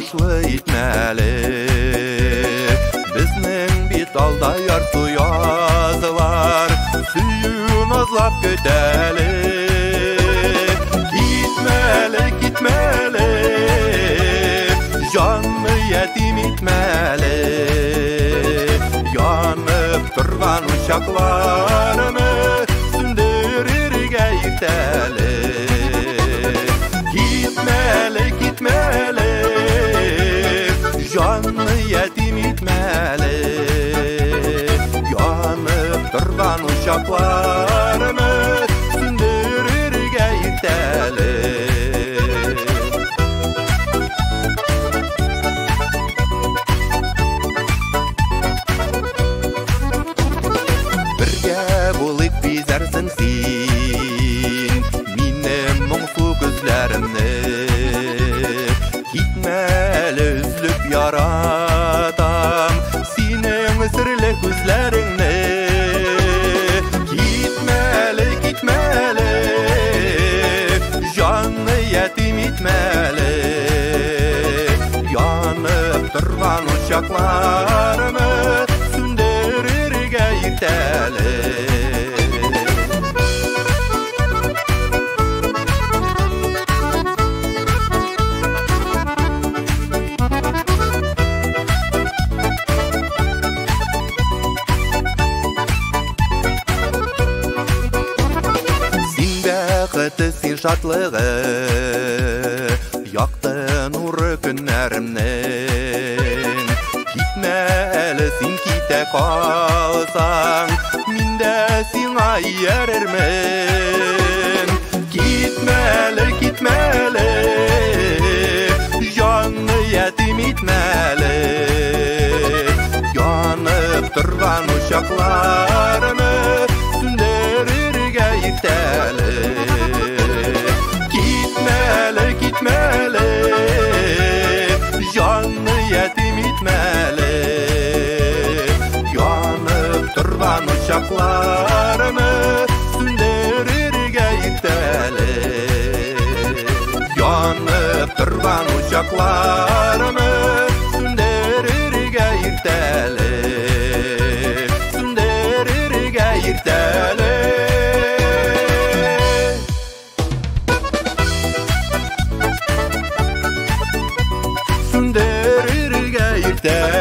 Кубанычлы итмәле. Безнең бит алда ярты язылар, сөю назлап көтәле. Китмәле, китмәле, җанны ятим итмәле. Янып торган учакларны сүндерергә иртәле. Китмәле, китмәле, җанны ятим итмәле. Янып торган учакларны сүндерергә иртәле. Бергә булып бизәрсең син минем моңсу күзләремне. Китмәле, үзлеп яратам синең серле күзләреңне. Китмәле, китмәле, җанны ятим итмәле. Янып торган учакларны сүндерергә иртәле. Син шатлыгы, якты нуры көннәремнең. Китмәле, син китә калсаң, мин дә сиңа иярермен. Китмәле, китмәле, җанны ятим итмәле. Янып торган учакларны сүндерергә иртәле. Китмәле, китмәле, җанны ятим итмәле. Янып торган учакларны сүндерергә иртәле. Янып торган учакларны сүндерергә иртәле. Сүндерергә иртәле. Сүндерергә иртәле.